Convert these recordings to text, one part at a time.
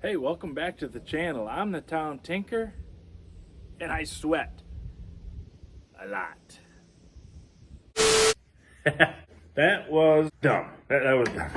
Hey, welcome back to the channel. I'm the Town Tinker, and I sweat a lot. That was dumb. That was dumb.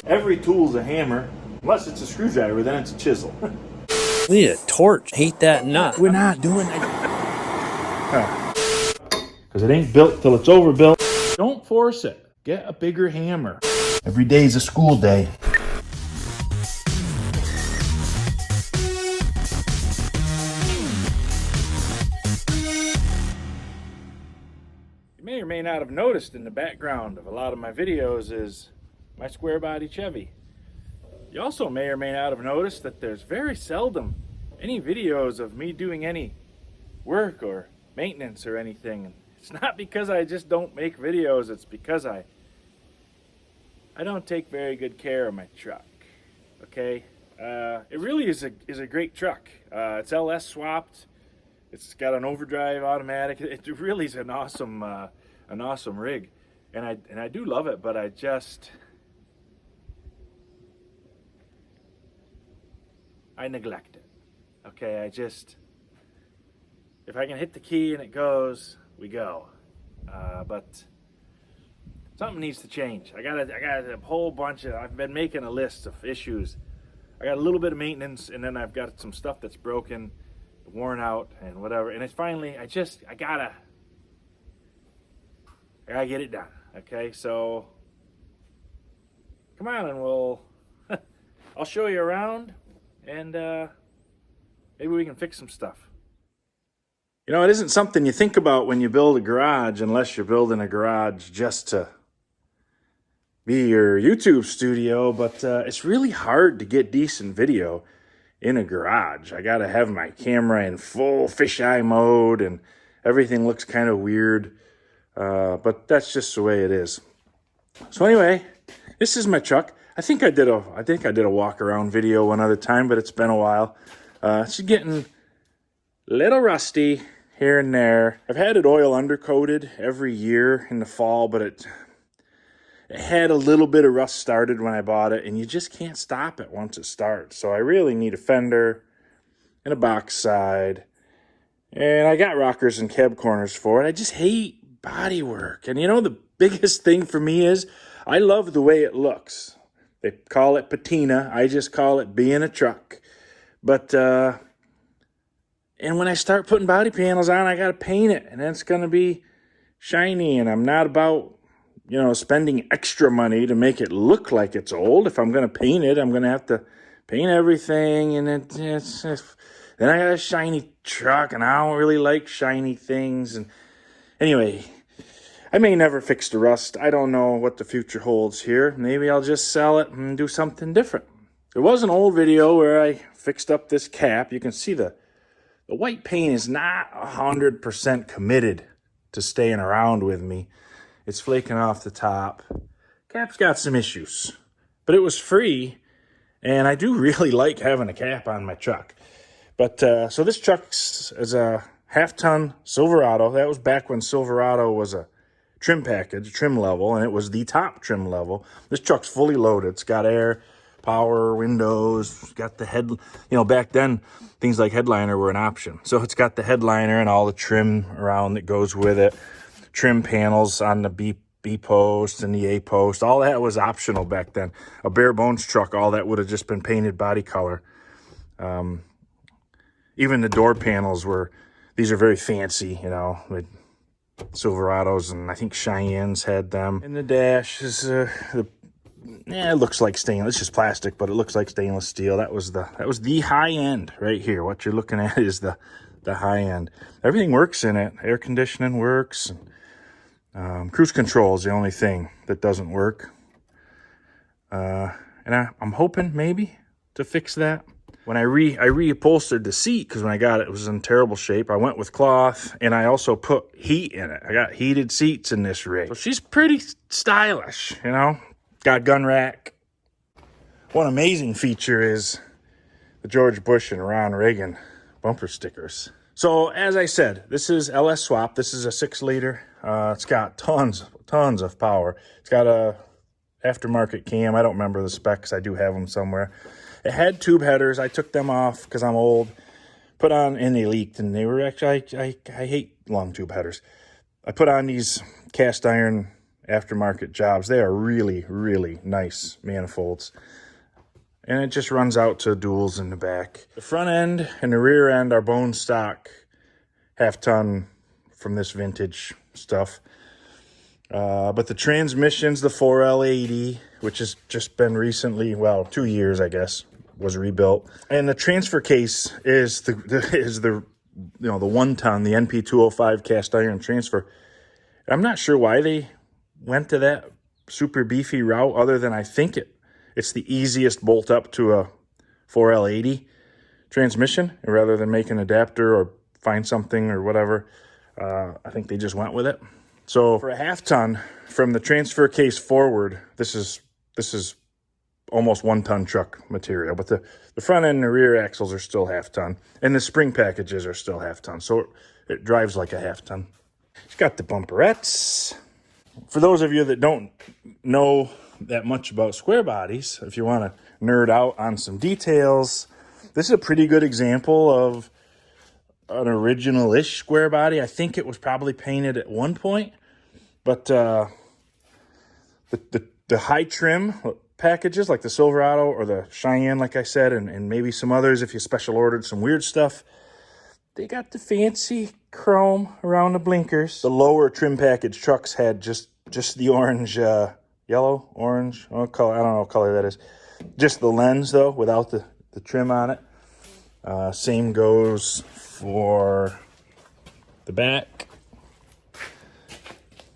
Every tool's a hammer, unless it's a screwdriver, then it's a chisel. We need a torch. Hate that nut. We're not doing that. Because it ain't built till it's overbuilt. Don't force it. Get a bigger hammer. Every day's a school day. You may or may not have noticed in the background of a lot of my videos is my square body Chevy. You also may or may not have noticed that there's very seldom any videos of me doing any work or maintenance or anything. It's not because I just don't make videos, it's because I don't take very good care of my truck. Okay? It really is a great truck. It's LS swapped. It's got an overdrive automatic. It really is an awesome rig, and I do love it. But I neglect it. Okay, if I can hit the key and it goes, we go. But something needs to change. I got a whole bunch of. I've been making a list of issues. I got a little bit of maintenance, and then I've got some stuff that's broken, worn out, and whatever. And it's finally, I gotta get it done. Okay, so come on, and I'll show you around, and maybe we can fix some stuff. You know, it isn't something you think about when you build a garage, unless you're building a garage just to be your YouTube studio, but it's really hard to get decent video in a garage. I gotta have my camera in full fisheye mode, and everything looks kind of weird, but that's just the way it is. So anyway, this is my truck. I think I did a walk around video one other time, but it's been a while. It's getting a little rusty here and there. I've had it oil undercoated every year in the fall, but it had a little bit of rust started when I bought it, and you just can't stop it once it starts. So I really need a fender and a box side, and I got rockers and cab corners for it. I just hate body work. And you know, the biggest thing for me is I love the way it looks. They call it patina. I just call it being a truck. But and when I start putting body panels on, I got to paint it, and it's going to be shiny, and I'm not about, you know, spending extra money to make it look like it's old. If I'm going to paint it, I'm going to have to paint everything, and then I got a shiny truck, and I don't really like shiny things. And anyway, I may never fix the rust. I don't know what the future holds here. Maybe I'll just sell it and do something different. There was an old video where I fixed up this cap. You can see the white paint is not 100% committed to staying around with me. It's flaking off the top. Cap's got some issues, but it was free, and I do really like having a cap on my truck. But so this truck is a half-ton Silverado. That was back when Silverado was a trim package, trim level, and it was the top trim level. This truck's fully loaded. It's got air, power, windows, got the head, you know, back then things like headliner were an option. So it's got the headliner and all the trim around that goes with it. Trim panels on the B post and the A post. All that was optional back then. A bare bones truck, all that would have just been painted body color. Even the door panels these are very fancy, you know, with Silverados, and I think Cheyennes had them. And the dash is it looks like stainless. It's just plastic, but it looks like stainless steel. That was the high end right here. What you're looking at is the high end. Everything works in it. Air conditioning works. Cruise control is the only thing that doesn't work. And I'm hoping maybe to fix that. When I reupholstered the seat, because when I got it, it was in terrible shape. I went with cloth, and I also put heat in it. I got heated seats in this rig. So she's pretty stylish, you know. Got gun rack. One amazing feature is the George Bush and Ron Reagan bumper stickers. So as I said, this is LS swap. This is a 6-liter. It's got tons of power. It's got a aftermarket cam. I don't remember the specs. I do have them somewhere. It had tube headers. I took them off because I'm old. Put on, and they leaked, and they were actually, I hate long tube headers. I put on these cast iron aftermarket jobs. They are really, really nice manifolds. And it just runs out to duals in the back. The front end and the rear end are bone stock, half-ton from this vintage stuff. But the transmission's the 4L80, which has just been recently, well, 2 years, I guess, was rebuilt. And the transfer case is the 1 ton, the NP205 cast iron transfer. I'm not sure why they went to that super beefy route, other than I think it's the easiest bolt up to a 4L80 transmission, rather than make an adapter or find something or whatever. I think they just went with it. So for a half ton from the transfer case forward, this is almost 1 ton truck material, but the front end and the rear axles are still half ton, and the spring packages are still half ton. So it drives like a half ton. It's got the bumperettes. For those of you that don't know that much about square bodies, if you want to nerd out on some details, this is a pretty good example of an original-ish square body. I think it was probably painted at one point, but the high trim packages like the Silverado or the Cheyenne, like I said, and maybe some others if you special ordered some weird stuff, they got the fancy chrome around the blinkers. The lower trim package trucks had just the orange, yellow, orange, color. I don't know what color that is. Just the lens, though, without the trim on it. Same goes for the back.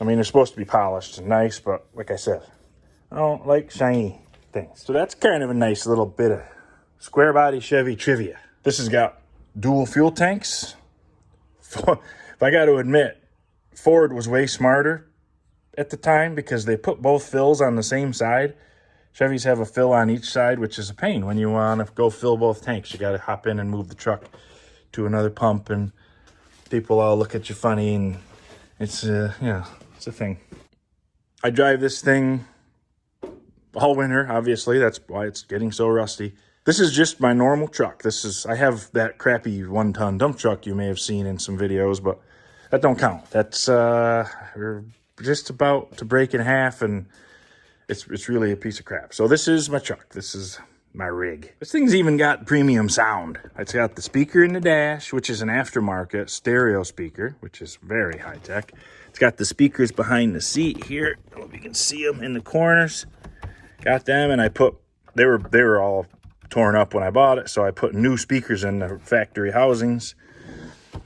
I mean, they're supposed to be polished and nice, but like I said, I don't like shiny things. So that's kind of a nice little bit of square body Chevy trivia. This has got dual fuel tanks. If I got to admit, Ford was way smarter at the time because they put both fills on the same side. Chevys have a fill on each side, which is a pain when you want to go fill both tanks. You got to hop in and move the truck to another pump, and people all look at you funny, and it's it's a thing. I drive this thing all winter, obviously. That's why it's getting so rusty. This is just my normal truck. I have that crappy 1 ton dump truck you may have seen in some videos, but that don't count. That's we're just about to break in half, and it's really a piece of crap. So this is my truck. This is my rig. This thing's even got premium sound. It's got the speaker in the dash, which is an aftermarket stereo speaker, which is very high tech. It's got the speakers behind the seat here. I don't know if you can see them in the corners. Got them, and they were all torn up when I bought it, so I put new speakers in the factory housings.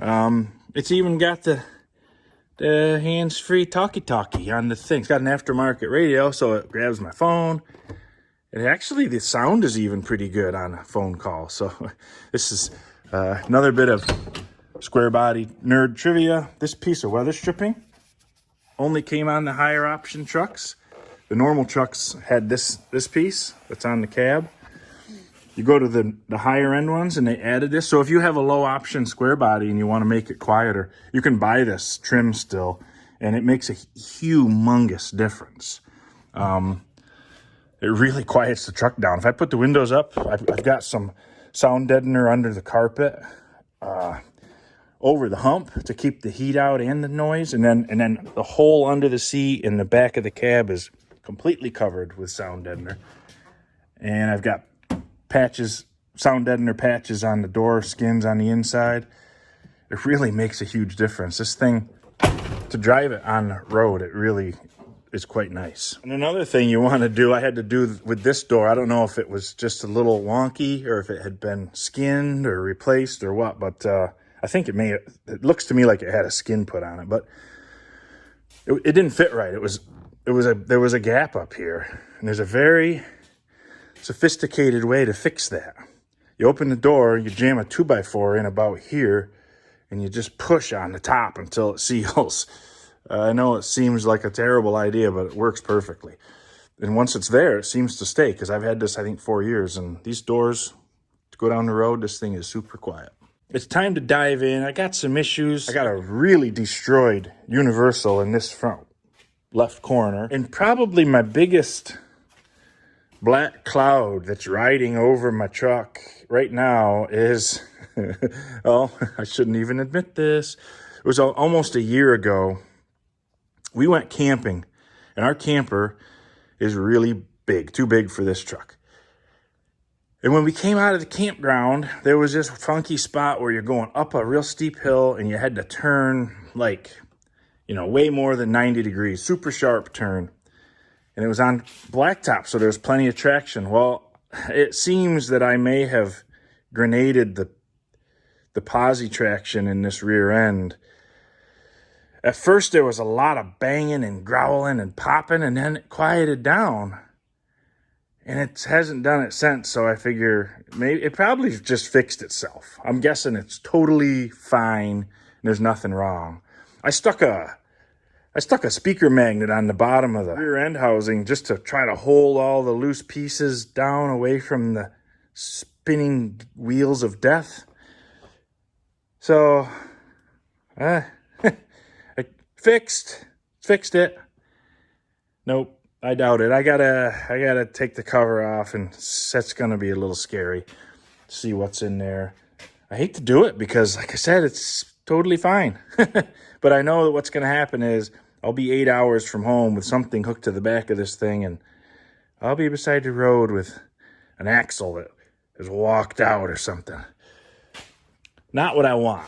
It's even got the hands-free talkie-talkie on the thing. It's got an aftermarket radio, so it grabs my phone. And actually, the sound is even pretty good on a phone call. So this is another bit of square body nerd trivia. This piece of weather stripping only came on the higher option trucks. The normal trucks had this piece that's on the cab. You go to the higher end ones, and they added this. So if you have a low option square body and you want to make it quieter, you can buy this trim still, and it makes a humongous difference. It really quiets the truck down. If I put the windows up, I've got some sound deadener under the carpet, over the hump to keep the heat out and the noise, and then the hole under the seat in the back of the cab is completely covered with sound deadener. And I've got sound deadener patches on the door skins on the inside. It really makes a huge difference. This thing, to drive it on the road, it really is quite nice. And another thing you want to do, I had to do with this door, I don't know if it was just a little wonky or if it had been skinned or replaced or what, but I think it looks to me like it had a skin put on it, but it didn't fit right. There was a gap up here, and there's a very sophisticated way to fix that. You open the door, you jam a 2x4 in about here, and you just push on the top until it seals. I know it seems like a terrible idea, but it works perfectly. And once it's there, it seems to stay, because I've had this, I think, 4 years, and these doors, to go down the road, this thing is super quiet. It's time to dive in. I got some issues. I got a really destroyed universal in this front left corner, and probably my biggest black cloud that's riding over my truck right now is, oh, I shouldn't even admit this. It was almost a year ago. We went camping, and our camper is really big, too big for this truck. And when we came out of the campground, there was this funky spot where you're going up a real steep hill and you had to turn like, way more than 90 degrees, super sharp turn. And it was on blacktop, so there was plenty of traction. Well, it seems that I may have grenaded the posi traction in this rear end. At first, there was a lot of banging and growling and popping, and then it quieted down. And it hasn't done it since, so I figure maybe it probably just fixed itself. I'm guessing it's totally fine and there's nothing wrong. I stuck a speaker magnet on the bottom of the rear end housing just to try to hold all the loose pieces down away from the spinning wheels of death. So, I fixed it. Nope. I doubt it. I gotta take the cover off, and that's gonna be a little scary. See what's in there. I hate to do it because, like I said, it's totally fine. But I know that what's gonna happen is I'll be 8 hours from home with something hooked to the back of this thing, and I'll be beside the road with an axle that has walked out or something. Not what I want.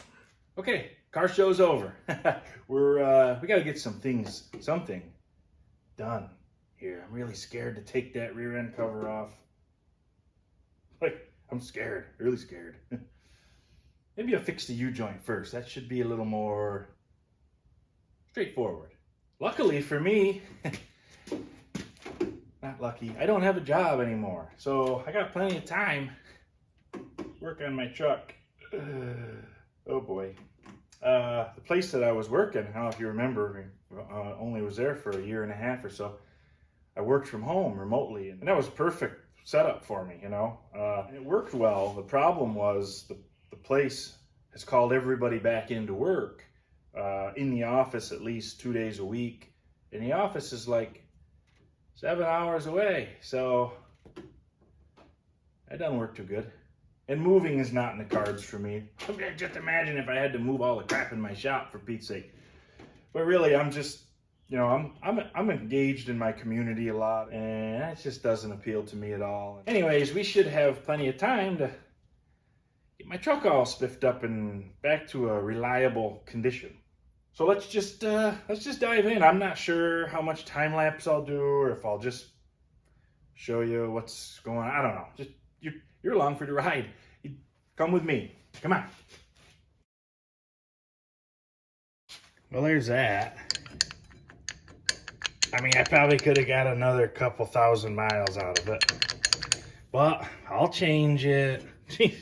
Okay, car show's over. We gotta get something done here. I'm really scared to take that rear end cover off. Like, I'm scared, really scared. Maybe I'll fix the U-joint first. That should be a little more straightforward. Luckily for me, not lucky, I don't have a job anymore. So I got plenty of time to work on my truck. Oh boy. The place that I was working, I don't know if you remember, only was there for a year and a half or so. I worked from home remotely, and that was perfect setup for me, It worked well. The problem was the place has called everybody back into work, in the office at least 2 days a week. And the office is like 7 hours away, so that doesn't work too good. And moving is not in the cards for me. Just imagine if I had to move all the crap in my shop, for Pete's sake. But really, I'm just, I'm engaged in my community a lot, and that just doesn't appeal to me at all. Anyways, we should have plenty of time to get my truck all spiffed up and back to a reliable condition. So let's just dive in. I'm not sure how much time lapse I'll do, or if I'll just show you what's going on. I don't know. Just you're along for the ride. Come with me. Come on. Well, there's that. I mean, I probably could have got another couple thousand miles out of it, but I'll change it. Jeez.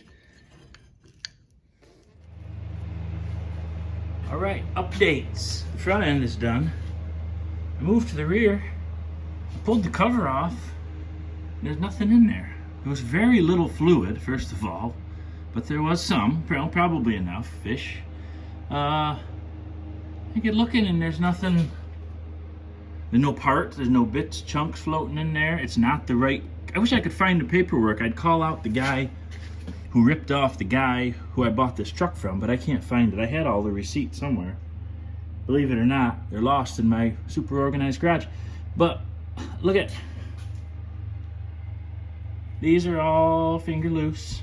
All right, updates. The front end is done. I moved to the rear. I pulled the cover off. There's nothing in there. There was very little fluid, first of all, but there was some, probably enough fish. I get looking and there's nothing. There's no parts, there's no bits, chunks floating in there. It's not the right. I wish I could find the paperwork. I'd call out the guy who ripped off the guy who I bought this truck from, but I can't find it. I had all the receipts somewhere. Believe it or not, they're lost in my super organized garage. But look at, these are all finger loose.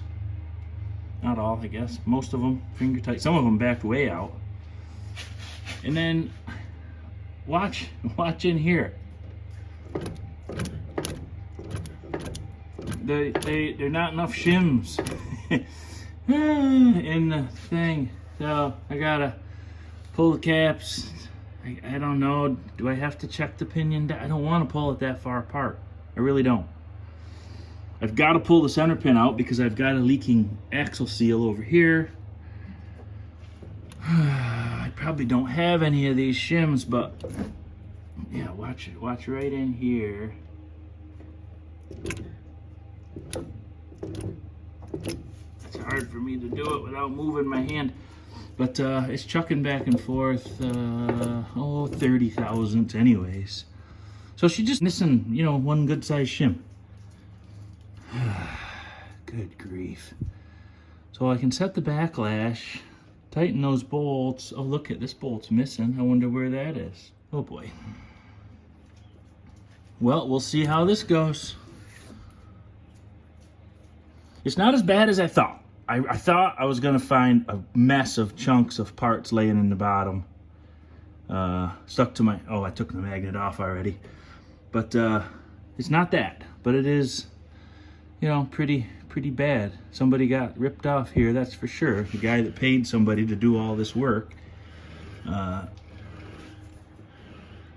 Not all, I guess. Most of them finger tight. Some of them backed way out. And then watch in here. They're not enough shims in the thing, so I gotta pull the caps. I don't know. Do I have to check the pinion down? I don't want to pull it that far apart. I really don't. I've got to pull the center pin out because I've got a leaking axle seal over here. I probably don't have any of these shims, but yeah, watch right in here. It's hard for me to do it without moving my hand, but it's chucking back and forth, 30 thousandths anyways. So she's just missing, one good size shim. Good grief. So I can set the backlash, tighten those bolts. Oh, look at this bolt's missing. I wonder where that is. Oh boy. Well, we'll see how this goes. It's not as bad as I thought. I thought I was gonna find a mess of chunks of parts laying in the bottom. Stuck to my, oh, I took the magnet off already. But it's not that, but it is, you know, pretty bad. Somebody got ripped off here, that's for sure. The guy that paid somebody to do all this work didn't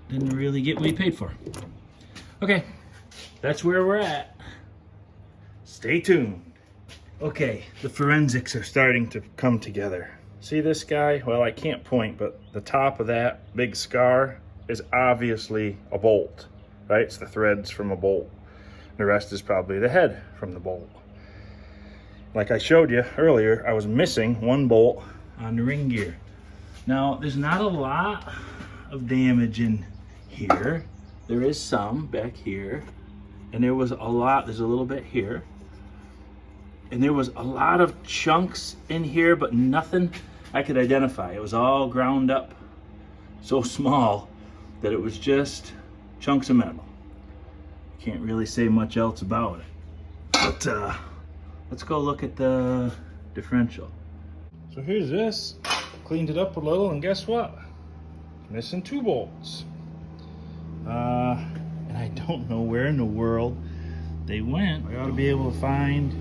really get what he paid for. Okay, that's where we're at. Stay tuned. Okay, the forensics are starting to come together. See this guy? Well, I can't point, but the top of that big scar is obviously a bolt, right? It's the threads from a bolt. The rest is probably the head from the bolt. Like I showed you earlier, I was missing one bolt on the ring gear. Now, there's not a lot of damage in here. There is some back here, and there was a lot, there's a little bit here. And there was a lot of chunks in here, but nothing I could identify. It was all ground up so small that it was just chunks of metal. Can't really say much else about it. But let's go look at the differential. So here's this. Cleaned it up a little, and guess what? Missing 2 bolts. And I don't know where in the world they went. I ought to be able to find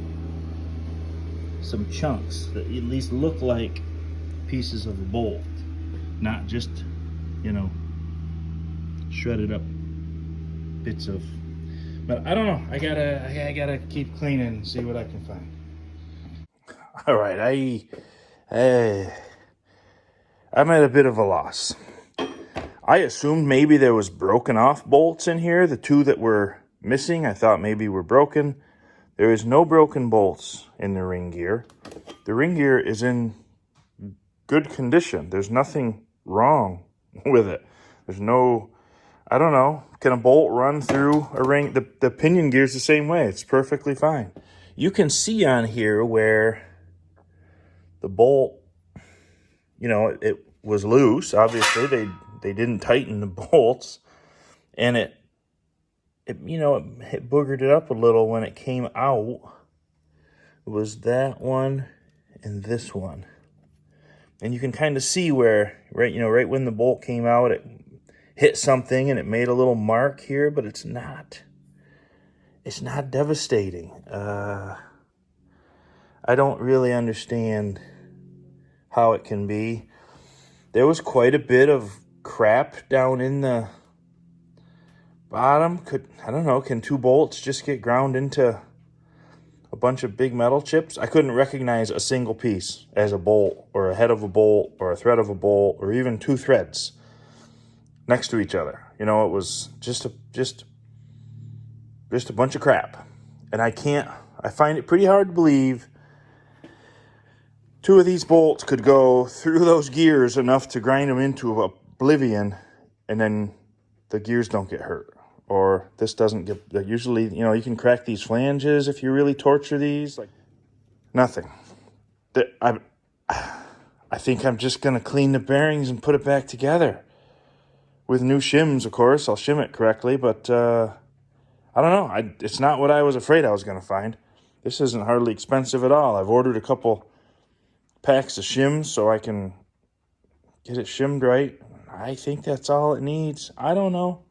some chunks that at least look like pieces of a bolt, not just, you know, shredded up bits of. But I don't know. I gotta keep cleaning and see what I can find. All right, I'm at a bit of a loss. I assumed maybe there was broken off bolts in here. The 2 that were missing, I thought maybe were broken. There is no broken bolts in the ring gear. The ring gear is in good condition. There's nothing wrong with it. There's no, I don't know, can a bolt run through a ring? The pinion gear is the same way. It's perfectly fine. You can see on here where the bolt, you know, it was loose. Obviously, they didn't tighten the bolts, and it you know, it boogered it up a little when it came out. It was that one and this one. And you can kind of see where, right when the bolt came out, it hit something and it made a little mark here, but it's not devastating. I don't really understand how it can be. There was quite a bit of crap down in the bottom. I don't know, can 2 bolts just get ground into a bunch of big metal chips? I couldn't recognize a single piece as a bolt or a head of a bolt or a thread of a bolt or even 2 threads next to each other. You know, it was just a bunch of crap. And I find it pretty hard to believe 2 of these bolts could go through those gears enough to grind them into oblivion, and then the gears don't get hurt. Or this doesn't get, usually, you know, you can crack these flanges if you really torture these. Like, nothing. I think I'm just going to clean the bearings and put it back together. With new shims, of course. I'll shim it correctly, but I don't know. It's not what I was afraid I was going to find. This isn't hardly expensive at all. I've ordered a couple packs of shims so I can get it shimmed right. I think that's all it needs. I don't know.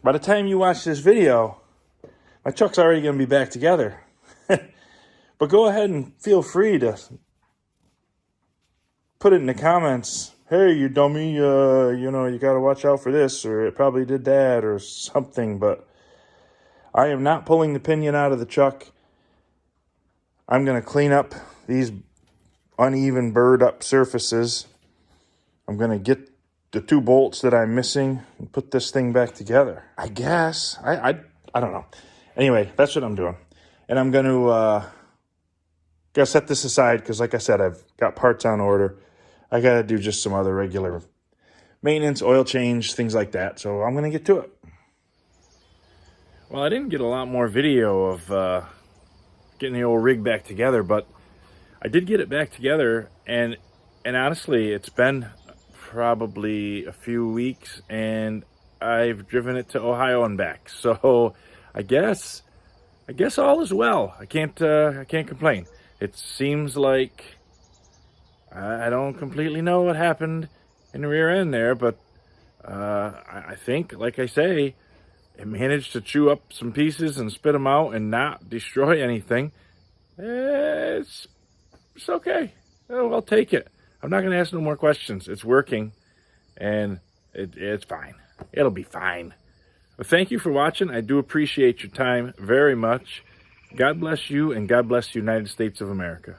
By the time you watch this video, my truck's already going to be back together. But go ahead and feel free to put it in the comments. Hey, you dummy, you know, you got to watch out for this, or it probably did that, or something. But I am not pulling the pinion out of the truck. I'm going to clean up these uneven burred up surfaces. I'm going to get the 2 bolts that I'm missing and put this thing back together. I guess. I don't know. Anyway, that's what I'm doing. And I'm going to gotta set this aside because, like I said, I've got parts on order. I got to do just some other regular maintenance, oil change, things like that. So I'm going to get to it. Well, I didn't get a lot more video of getting the old rig back together, but I did get it back together, and honestly, it's been probably a few weeks, and I've driven it to Ohio and back. So I guess all is well. I can't complain. It seems like I don't completely know what happened in the rear end there, but I think, like I say, it managed to chew up some pieces and spit them out and not destroy anything. It's okay. I'll take it. I'm not going to ask no more questions. It's working, and it's fine. It'll be fine. Well, thank you for watching. I do appreciate your time very much. God bless you, and God bless the United States of America.